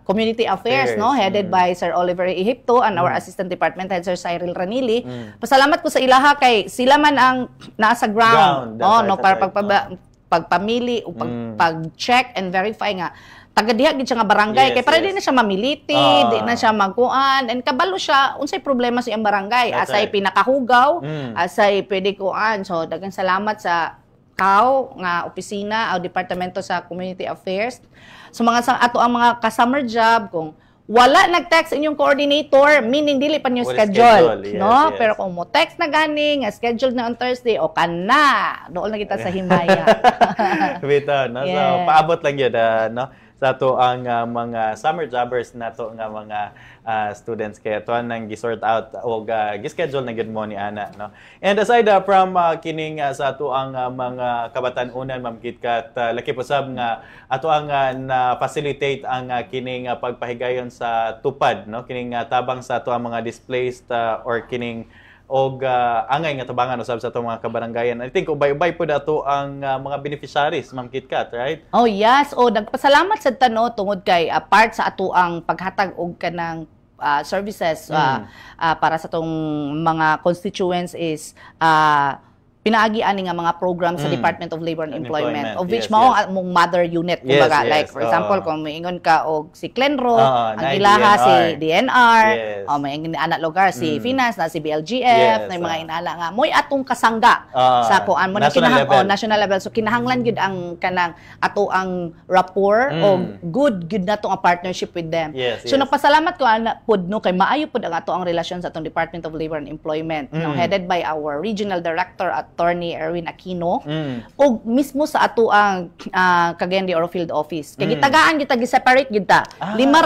Community Affairs, no, headed by Sir Oliver Ehipto and our Assistant Department Head Sir Cyril Ranili. Pasalamat ko sa ilaha kay sila man ang nasa ground.
That's right,
No,
that's
para
right.
pagpamili o pag-check and verify nga taga-diha gid siya nga barangay
Yes,
kay para
yes.
di na siya mamiliti, di na siya magkuan and kabalo siya unsay problema sa iyang barangay.
That's
Asay
right.
pinakahugaw, asay pwede kuan. So daghang salamat sa KAW nga opisina o departamento sa Community Affairs. So sa ato ang mga ka-summer job kung wala nag-text inyong coordinator, meaning dili pa niyo
Wala
schedule,
schedule, yes,
no?
yes.
Pero kung mo text na gani nga scheduled na on Thursday o kana, doon na kita sa himaya.
Bitaw, no? So,
Yes.
paabot lang yun, no? dato ang mga summer jobbers nato nga mga students kaya to nang gi-sort out o gi-schedule na gid mo ni ana no. And aside from kining sa ato ang mga kabatan-unan Ma'am Kitkat, laki po sab nga ato ang na facilitate ang kining pagpahigayon sa tupad no, kining tabang sa ato ang mga displaced or kining og angay nga tabangan usab sa atong mga kabarangayan. I think ubay-ubay po dato ang mga beneficiaries, Ma'am Kitkat, right?
Oh yes, nagpasalamat sa tano tungod kay part sa ato ang paghatag og kanang services para sa tong mga constituents is pinaagi ani nga mga program sa Department of Labor and Employment, of which mao mong mother unit kumbaga, like for example kung moingon ka og si Clenro, ang ilaha si DNR, may anak lugar si Finance na si BLGF, na mga inala nga moy atong kasangga sa kuan mo national level. So kinahanglan gyud ang kanang ato ang rapport o good gyud nato ang partnership with them. So nagpasalamat ko ana pud no kay maayo pud ang ato ang relasyon sa atong Department of Labor and Employment, no, headed by our Regional Director Attorney Erwin Aquino, o mismo sa ato ang Cagayan de Oro Field Office. Kay gitagaan kita gi-separate gid ta.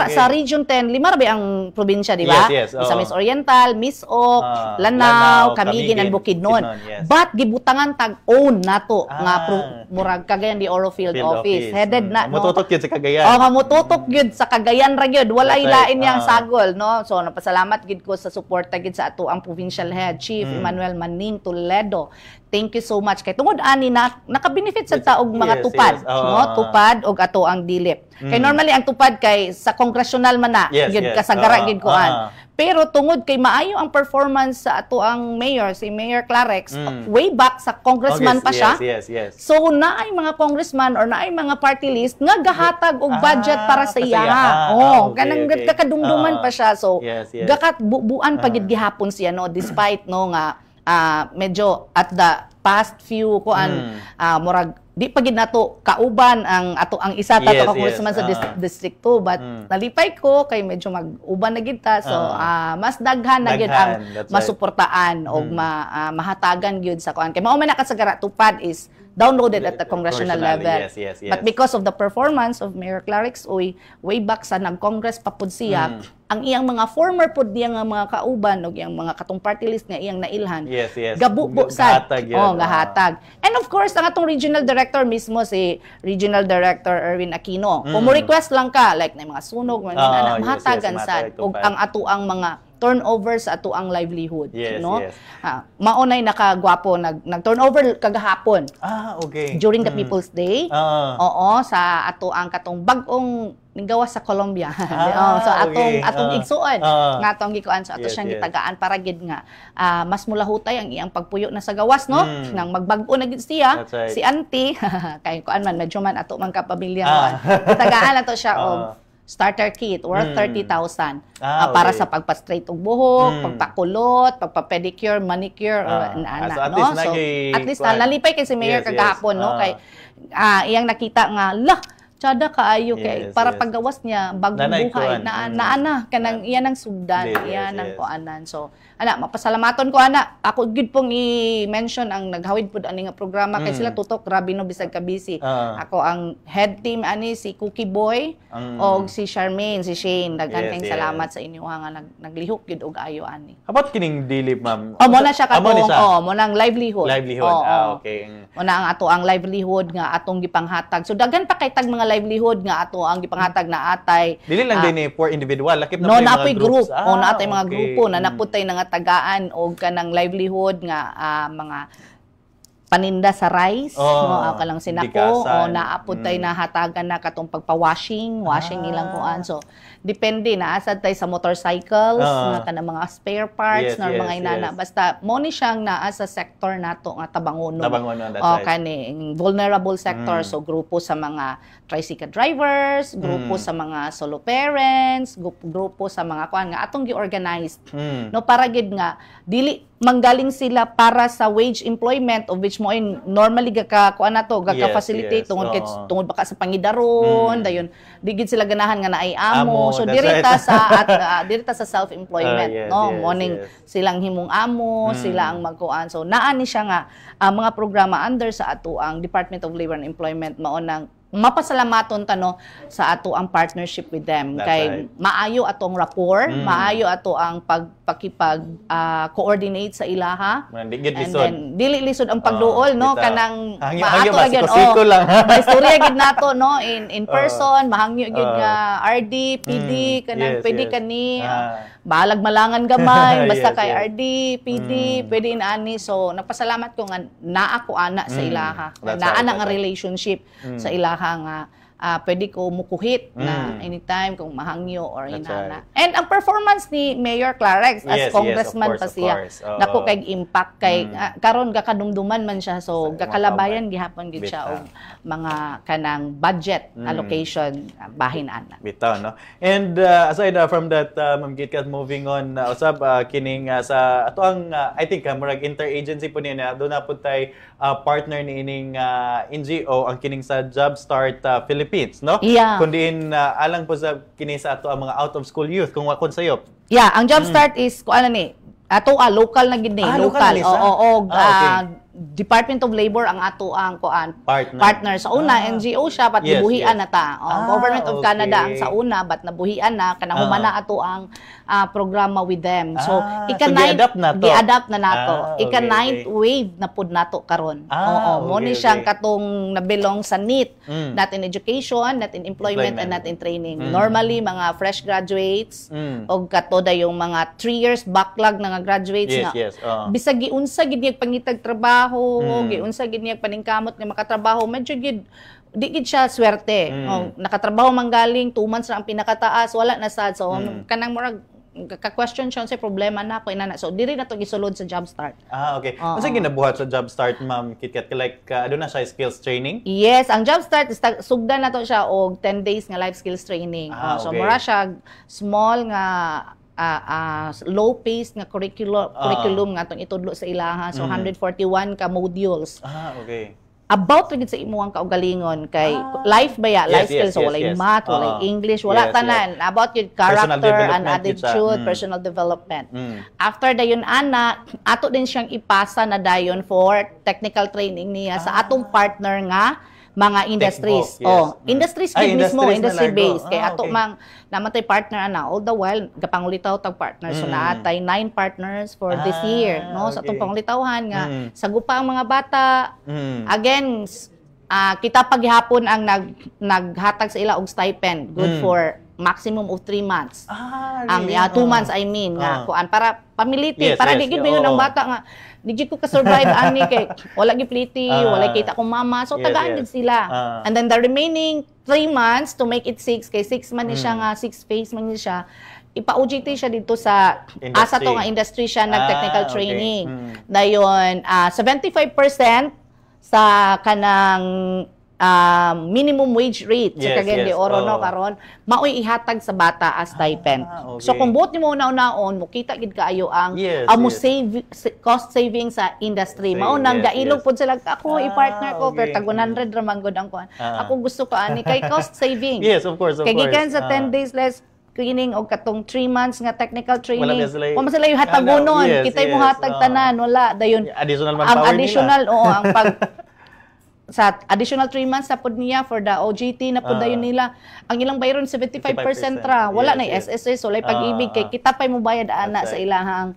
Sa Region 10, lima ra ang probinsya, di ba? Sa Miss Oriental, Miss Ok, Lanao, Camiguin and Bukidnon. But gibutangan tag own nato nga murag Cagayan de Oro Field Office. Headed na no.
Mututok gyud sa Cagayan.
Mututok gyud sa Cagayan ra gyud. Walay lain yang sagol, no. So napasalamat gid ko sa suporta gid sa ato ang provincial head Chief Emmanuel Maning Toledo. Thank you so much kay tungod ani na naka-benefit sa taog mga tupad, no, tupad og ato ang dilip. Kay normally ang tupad kay sa congressional man na gyud kasagara gyud kuan. Pero tungod kay maayo ang performance sa ato ang mayor, si Mayor Clarex, way back sa congressman pa siya. So naay mga congressman or naay mga party list nga gahatag og budget para sa iya. Kanang kakadumduman pa siya. So gakat buan pagid gihapon siya no, despite no nga medyo at the past few murag di pagid nato kauban ang ato ang isa ta ka congressman sa district 2, but nalipay ko kay medyo mag-uban na gid ta, so mas daghan na gid ang masuportaan og mahatagan gyud sa kuan kay mao man nakasagara tupad is downloaded at the congressional level. But because of the performance of Mayor Clarex way back sa nag-congress pa pud siya, ang iyang mga former pud niya nga mga kauban og iyang mga katong party list nga iyang nailhan, gabubo sad gahatag. And of course ang atong regional director mismo si Regional Director Erwin Aquino, kung mo request lang ka like na mga sunog mga mahatagan sad og ang ato ang mga turnover sa ato ang livelihood, no? Maunay nakagwapo nag-turnover kagahapon. During the People's Day. Sa ato ang katong bag-ong gawas sa Colombia. So atong igsuon nga atong gikuan sa ato siyang gitagaan para gid nga mas mulahutay ang iyang pagpuyo na sa gawas, no? Nang magbag-o na gid siya si auntie kay kuan man medyo man ato man kapamilya gitagaan ato siya og starter kit worth 30,000 para sa pagpa-straight og buhok, pagpakulot, pagpa-pedicure, manicure
so
no? So at least nalipay kay si Mayor kagahapon, no? Kay iyang nakita nga tsada kaayo kay para paggawas niya bagong buhay naana kanang iyan ang sugdan, iyan ang kuanan. So mapasalamaton ko ako gid pong i-mention ang naghawid pud ani nga programa kay sila tutok grabe no bisag ka busy. Ako ang head team ani si Cookie Boy og si Charmaine, si Shane, daghan kayong salamat sa inyo nga naglihok gid og ayo ani.
About kining dilip, ma'am?
Mo na siya katong mo nang livelihood.
Okay.
Mo na ang ato ang livelihood nga atong gipanghatag. So daghan pa kay tag mga livelihood nga ato ang gipanghatag na atay.
Dili lang din for individual, lakip na
mga group. Naatay mga grupo na naputay na nga tagaan og kanang livelihood nga mga paninda sa rice, kalang sinako naapod tay na hatagan na katong washing ilang kuan. So depende na asad tay sa motorcycles nga kanang mga spare parts na mga inana basta mo ni siyang naa sa sector nato nga tabangonon kani vulnerable sector. So grupo sa mga tricycle drivers, grupo sa mga solo parents, grupo sa mga kuan nga atong gi-organized no para gid nga dili manggaling sila para sa wage employment of which mo normally kuan nato facilitate tungod baka sa pangidaron dayon digid sila ganahan nga naay amo. So dirita sa self-employment, no? Morning silang himong amo, sila ang magkuan. So naa ni siya nga mga programa under sa ato ang Department of Labor and Employment mao nang mapasalamaton tano sa ato ang partnership with them.
That's
Kay
right.
maayo atong rapport, maayo ato ang pakipag coordinate sa ilaha.
Man, di gid
And
lisod.
then dili lisod ang pagduol no
bitaw.
kanang
Hangyo
maato gyud
masiko lang.
Istorya gid nato no in person, mahangyo gyud nga RD, PD kanang
yes,
pwede
yes.
kani balag malangan gamay basta
Yes,
kay
yes.
RD, PD, pwede inaani. So nagpasalamat ko nga naa ko ana sa ilaha.
That's
Naa
right,
na
that's
nga
right.
relationship sa ilaha nga pwede ko mukuhit na anytime kung mahangyo or
That's
inana. And ang performance ni Mayor Clarex as
Yes,
congressman
yes,
pa
of
siya,
course. Oo.
nako kay impact kay karon gakadumduman man siya so
Sa
gakalabayan gihapon gid siya
Bitaw.
og mga kanang budget allocation bahin ana.
Bitaw, no? And aside from that, Ma'am Kitkat, moving on, usab, kining sa ato ang, I think, murag interagency po niya, doon na po tayo partner ni ining NGO, ang kining sa Jobstart Philippines, no?
Yeah.
Kundiin, alang po sa kining sa ato ang mga out-of-school youth, kung wakon sayop.
Yeah, ang Jobstart is ko ano ni ato local na gid ni,
Local ni siya?
Oo,
Okay.
Department of Labor ang ato ang
Partner.
Sa una NGO siya but
Yes,
nabuhian
yes.
na ta. Government of
Okay.
Canada ang sa una but nabuhian na kanang humana ato ang programa with them. So
So
ika-ninth
gi-adapt
na
na to?
nato.
Okay,
Ika-ninth
okay.
wave na pud nato karon. Mo ni
Okay,
siyang
okay.
katong nabilong sa NEET, not in education, not in employment, and not in training. Normally mga fresh graduates og katoda yung mga 3 years backlog na nga graduates
Yes,
nga.
yes.
Bisag giunsa gid niyag pangitag trabaho, giunsa gid niyag paningkamot nga makatrabaho, medyo gid di gid siya swerte. Nakatrabaho manggaling 2 months ra ang pinakataas, wala na sad. So kanang murag ka-question siya sa problema na ko inana. So diri na to gisulod sa Jobstart.
Okay. Ano sa ginabuhat sa Jobstart, Ma'am Kitkat? Like, ano na siya, skills training?
Yes, ang Jobstart sugdan na to siya og 10 days nga life skills training. So
Okay.
mura siya small nga low pace nga curriculum nga tong itudlo sa ilaha. So 141 ka modules.
Okay.
About gid sa imuhang kaugalingon kay life ba ya, life skills, so walay math, walay English, wala
Yes,
tanan. About yung
Personal
character and
development gid siya.
attitude, personal development. After dayon ana, ato din siyang ipasa na dayon for technical training niya sa atong partner nga mga industries.
Techbook, yes.
Industries
Ay,
gid mismo,
industries na
industry
largo.
based. Kay ato
Okay.
mang namatay partner ana all the while gapangulitaw tag partner. So naatay 9 partners for this year, no? Sa atong
Okay.
pangulitawhan nga sagupa ang mga bata.
Mm.
Again, kita paghapon ang naghatag sa ila og stipend good for maximum of 3 months. Ang
Really?
2 months I mean nga kuan para pamiliti
Yes,
para
yes.
di gid mayon ang bata nga di gid ko ka-survive ani kay wala gid pliti, wala kita kong mama. So
Yes,
tagaan
yes.
gid sila. And then the remaining 3 months to make it 6 kay 6 man ni siya nga 6 phase man ni siya. Ipa-OJT siya dito sa asa to nga industry siya nag-technical
okay.
training. Dayon 75% sa kanang minimum wage rate sa
Yes,
Cagayan de
yes.
Oro no karon maoy ihatag sa bata as stipend.
Okay.
So kung buot nimo una-unaon mo kita gid kaayo ang
Yes,
amo
yes.
cost saving sa industry. Mao nang
Yes,
gailog
yes.
pud sila ako i-partner ko pero
okay.
tag 100 ra man gud ang kuan. Ako gusto ko ani kay cost saving.
Yes, of course, of
Kay
course.
gikan sa 10 days less cleaning o katong 3 months nga technical training.
Wala
Sila yung hatagonon.
Yes,
Kita yung
yes,
hatag tanan. Wala. Dayon,
Additional
ang
manpower
additional,
nila.
oo, ang pag sa additional 3 months na pod niya for the OJT na pod dayon nila. Ang ilang bayron 75% ra. Wala na
Yes,
SSS, wala pag-ibig kay kita pay mo bayad ana
That's
sa
right.
ilahang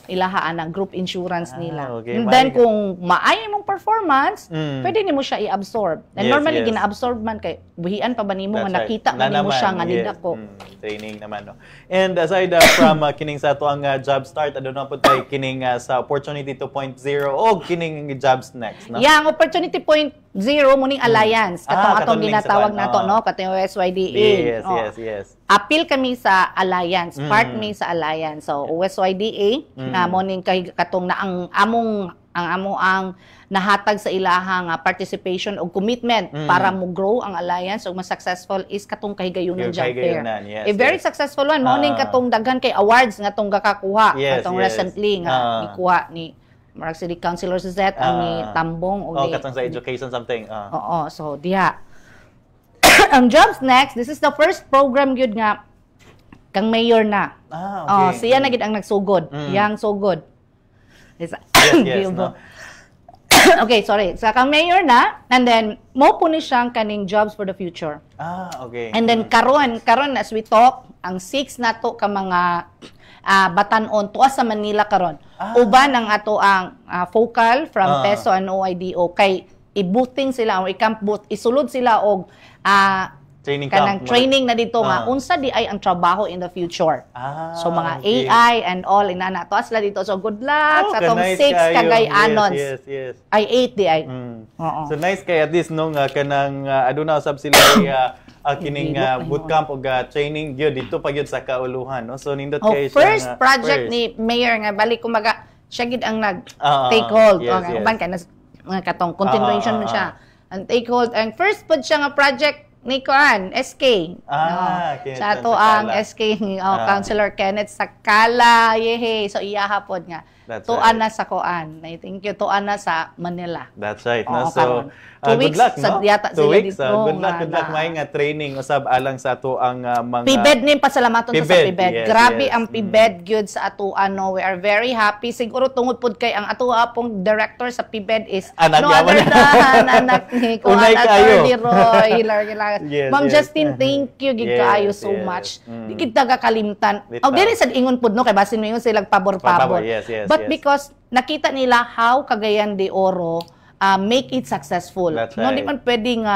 ilahaan ang group insurance nila.
Okay.
And then kung maayo mong performance, pwede nimo siya i-absorb. And
Yes,
normally
yes.
gina-absorb man kay buhian pa ba nimo nga
That's right.
nakita man nimo
naman,
siya nga
yes.
nidako.
Training naman, no? And aside from kining sa ito ang Jobstart, ano na po tayo kining sa Opportunity 2.0 o kining Jobs Next, no?
Yeah, ang Opportunity 0.0 muning alliance katong atong
katong link sa
ginatawag
kuan,
nato no katong USYDA.
Yes,
Oh.
yes.
Appeal kami sa alliance, part mi sa alliance. So USYDA nga mo ning kay katong na ang among nahatag sa ilahang participation o commitment para mo grow ang alliance o mas successful is katong kahigayunan
Yung
job fair.
kahigayunan, yes,
A very successful one mo ning katong daghan kay awards nga tong gakakuha
Yes,
katong
yes.
recently nga gikuha ni Marag City Councilor Suzette ang ni Tambong o ni
katong sa education something.
Oo, so diha. Ang Jobs Next, this is the first program gyud nga kang mayor na.
Okay.
Siya na gid ang nagsugod. Yang sugod.
Yes,
Bilbo.
no?
Okay, sorry. Sa kang mayor na, and then mo po ni siyang kaning jobs for the future.
Okay.
And then karon as we talk, ang 6 nato ka mga batanon tuwa sa Manila karon. Uban ang ato ang focal from PESO and OIDO kay ibuting sila o i-camp booth, isulod sila og
training
kanang
camp,
training na dito nga unsa di ay ang trabaho in the future. So mga AI and all inana to sila dito. So good luck sa tong 6 kagay anons.
Yes.
Ay 8 di ay.
So nice kay at least nung kanang aduna usab sila kining bootcamp o training gyud dito pa gyud sa kauluhan, no? So nindot kay siya
first project ni Mayor nga balik kumaga siya gid ang nag take hold. Uban ka na katong continuation man siya. Ang take hold ang first pod siya nga project ni Kuan, SK. Sa ato ang SK Councilor Kenneth Sakala. Yehe. So iyahapon nga. Tuan na sa Kuan. I think you tuan na sa Manila.
That's right. No? So,
2 weeks
good luck,
sa
no?
yata
2 weeks.
dito.
Good luck. May nga training usab alang sa ato ang mga
PIBED ni pasalamat sa PIBED.
Yes,
Grabe ang PIBED gyud sa ato ano. We are very happy. Siguro tungod pud kay ang ato apong director sa PIBED is no other than anak ni Kuan Attorney Roy. Ma'am Justin, thank you gid kaayo so much. Di gid kalimtan. Og dili sad ingon pud no kay basin mo yun silang pabor-pabor. But because nakita nila how Cagayan de Oro make it successful. No di man pwedeng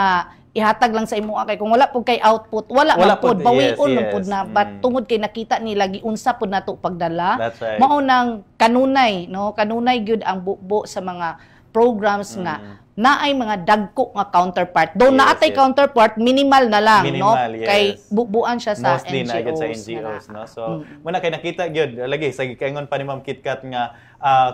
ihatag lang sa imo kay kung wala pud kay output, wala man pud bawion man pud na. But tungod kay nakita nila giunsa pud nato pagdala. Mao nang kanunay, no? Kanunay gyud ang bubo sa mga programs nga naay mga dagko nga counterpart. Though naatay counterpart, minimal na lang, no? Kay bubuan siya sa
mostly
NGOs.
Mostly na sa NGOs, no? So, muna kay nakita gyud lagi sa gikaingon pa ni Ma'am KitKat nga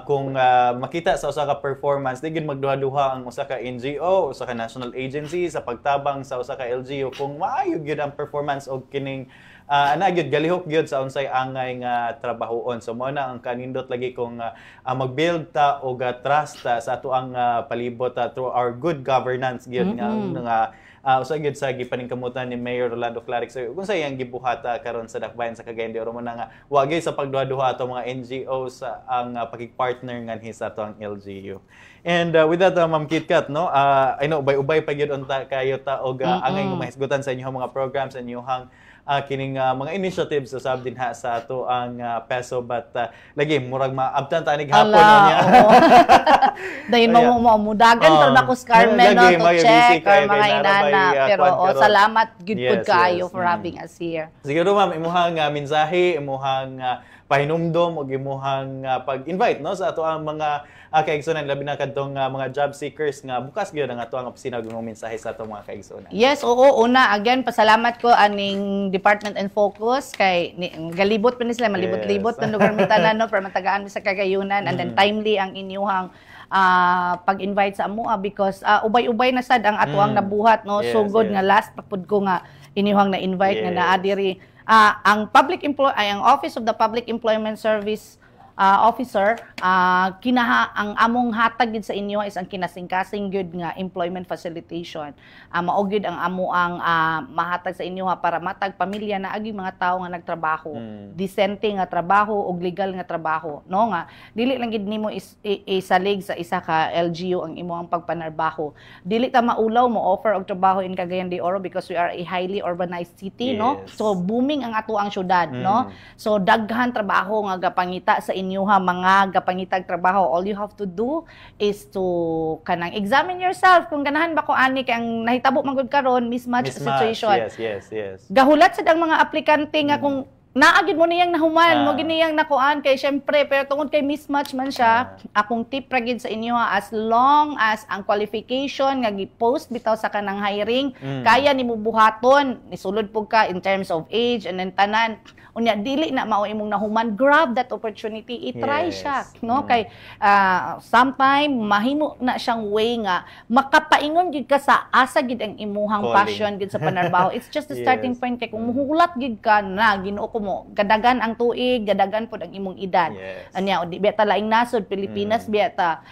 kung makita sa usa ka performance, di gyud magduha-duha ang usa ka NGO, usa ka national agency sa pagtabang sa usa ka LGU kung maayo gyud ang performance og kining ana gyud galihok gyud sa unsay angay nga trabahoon. So mo na ang kanindot lagi kung mag-build ta og trust sa ato ang palibot through our good governance gyud nga usa gyud sa gipaningkamutan ni Mayor Rolando Clarix. So kung sa iyang gibuhat karon sa dakbayan sa Cagayan de Oro mo na nga wa gyud sa pagduha-duha ato mga NGOs ang pakig-partner nganhi sa ato ang LGU. And with that, Ma'am KitKat, no? I know ubay-ubay pa gyud unta kayo ta og angay nga mahisgutan sa inyong mga programs sa inyong kining mga initiatives usab din ha sa ato ang PESO but lagi murag maabtan ta nig hapon niya.
Dayon mo mudagan pero nakos Carmen no to check or mga inana pero salamat good pud kaayo for having us here.
Siguro ma'am imuhang mensahe, imuhang pahinumdom og imuhang pag-invite no sa ato ang mga kaigsunan labi na kadtong mga job seekers nga bukas gyud ang ato ang opisina ug mensahe sa ato mga kaigsunan.
Yes, oo, una again pasalamat ko aning Department and Focus kay galibot pa ni sila malibot-libot ng lugar mi tanan no para matagaan mi sa Cagayunan and then timely ang inyuhang pag-invite sa amo because ubay-ubay na sad ang ato ang nabuhat no. So good nga last papud ko nga inyuhang na-invite nga naa diri ang ang Office of the Public Employment Service officer, ang among hatag gid sa inyo is ang kinasing-kasing gyud nga employment facilitation. Mao gyud ang amo ang mahatag sa inyo para matag pamilya na agi mga tawo nga nagtrabaho, disente nga trabaho ug legal nga trabaho, no nga dili lang gid nimo isalig sa isa ka LGU ang imo ang pagpanarbaho. Dili ta maulaw mo offer og trabaho in Cagayan de Oro because we are a highly urbanized city, no? So booming ang ato ang syudad, no? So daghan trabaho nga gapangita sa inyuha mga gapangitag trabaho. All you have to do is to kanang examine yourself kung ganahan ba ko ani kay ang nahitabo man gud karon mismatch situation.
Yes.
Gahulat sad ang mga aplikante nga kung naagid mo niyang nahuman, mo giniyang nakuan kay syempre pero tungod kay mismatch man siya, akong tip ra gid sa inyo as long as ang qualification nga gi-post bitaw sa kanang hiring kaya nimo buhaton, nisulod pug ka in terms of age and then tanan unya dili na mao imong nahuman, grab that opportunity, i-try siya, no? Kay sometime mahimo na siyang way nga makapaingon gid ka sa asa gid ang imuhang passion gid sa panarbaho. It's just the starting point kay kung muhulat gid ka na Ginoo ko mo gadagan ang tuig, gadagan pod ang imong edad.
Yes.
Anya di beta laing nasod Pilipinas beta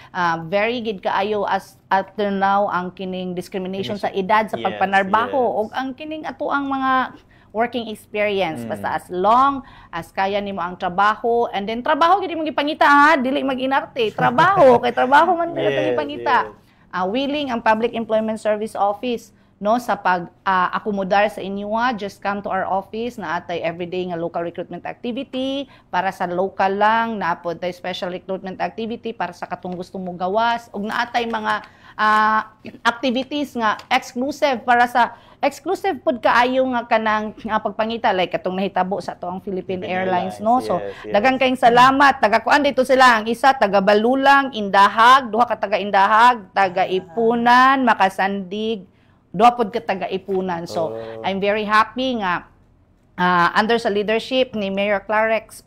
very good kaayo as after now ang kining discrimination sa edad sa pagpanarbaho og ang kining ato ang mga working experience basta as long as kaya nimo ang trabaho, and then trabaho gid mo gipangita ha, dili mag-inarte, trabaho kay trabaho man yes, ipangita. Willing ang Public Employment Service Office no sa pag-akomodar sa inyo, just come to our office na atay everyday nga local recruitment activity para sa local lang, na pod tay special recruitment activity para sa katong gusto mo gawas, ug naatay mga activities nga exclusive para sa exclusive pod kaayo nga kanang pagpangita, like katong nahitabo sa to ang Philippine Airlines no. So daghang kayong salamat. Taga-kuan dito sila, ang isa taga Balulang, Indahag, duha ka taga Indahag, taga Ipunan, Makasandig, duha pod ka taga Ipunan. So I'm very happy nga under sa leadership ni Mayor Clarex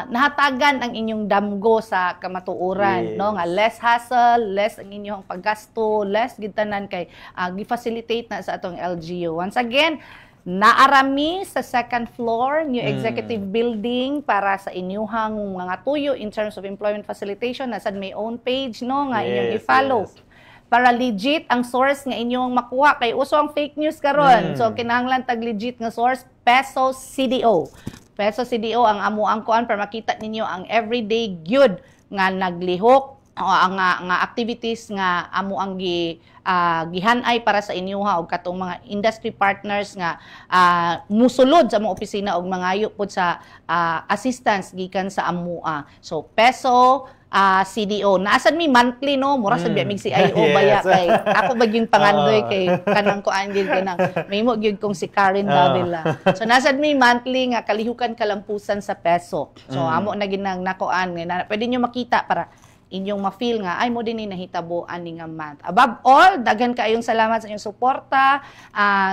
nahatagan ang inyong damgo sa kamatuoran no, nga less hassle, less ang inyong paggasto, less gitanan kay gi-facilitate na sa atong LGU. Once again, naarami sa second floor new executive building para sa inyuhang mga tuyo in terms of employment facilitation. Nasad may own page no nga inyong i-follow para legit ang source nga inyong makuha, kay uso ang fake news karon. So kinahanglan tag legit nga source, Peso CDO. Peso CDO ang amo ang kuan para makita ninyo ang everyday gyud nga naglihok nga activities nga amo ang gihanay para sa inyo og katong mga industry partners nga musulod sa mga opisina og mangayo pod sa assistance gikan sa amua. So Peso CDO. Naasan mi monthly no, mura sa mig CIO baya kay ako ba yung pangandoy kay kanang kuan gid kanang mahimo gyud kong si Karen Davila. So naasan mi monthly nga kalihukan kalampusan sa peso. So amo na ginang nakuan nga pwede nyo makita para inyong ma-feel nga ay mo din ni nahitabo ani nga month. Above all, daghan kaayong salamat sa inyong suporta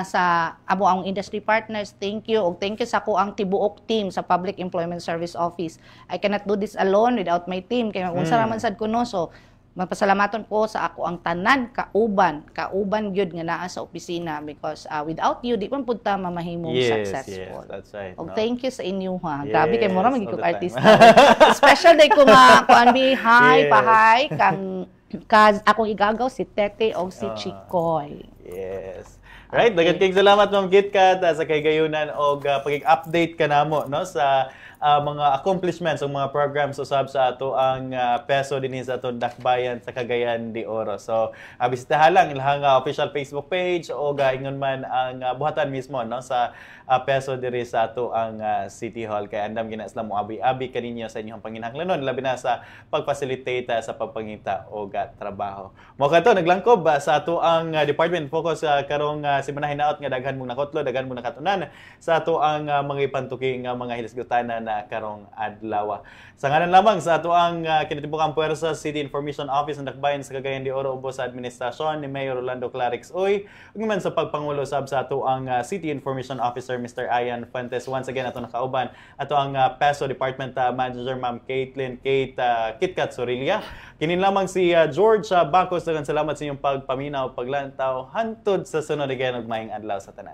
sa amo ang industry partners. Thank you, og thank you sa ko ang tibuok team sa Public Employment Service Office. I cannot do this alone without my team kay unsa ra man sad kuno. So magpasalamaton ko sa ako ang tanan kauban gyud nga naa sa opisina, because without you di man pud ta mamahimong successful.
Yes, that's right.
Og thank you sa inyo ha. Grabe kay mura magikog artista. Special day ko nga kuan bi hi pahay kang akong igagaw si Tete og si Chikoy.
Yes. Right, daghang kayong salamat Ma'am KitKat sa kay-gayunan og pag-update kanamo no sa mga accomplishments o mga programs usab sa ato ang Peso dinhi sa atong dakbayan sa Cagayan de Oro. So bisitahan lang ilang official Facebook page o ingon man ang buhatan mismo no sa Peso diri sa ato ang City Hall, kay andam gina sila mo abi-abi kaninyo sa inyong panginahanglanon labi na sa pag-facilitate sa pagpangita og trabaho. Mo kadto naglangkob sa ato ang department focus karong simana hinaot nga daghan mong nakotlo, daghan mong nakatunan sa ato ang mga ipantuking mga hilasgutanan na karong adlaw. Sa ngalan lamang sa ato ang kinatibukang puwersa City Information Office ng Dakbayan sa Cagayan de Oro ubos sa administrasyon ni Mayor Rolando Clarex ug man sa pagpangulo sab sa ato ang City Information Officer Mr. Ian Fuentes. Once again ato nakauban ato ang Peso Department Manager Ma'am Kate KitKat Sorilia. Kinin lamang si George Bacos. Daghang salamat sa inyong pagpaminaw, paglantaw hantod sa sunod again og maayong adlaw sa tanan.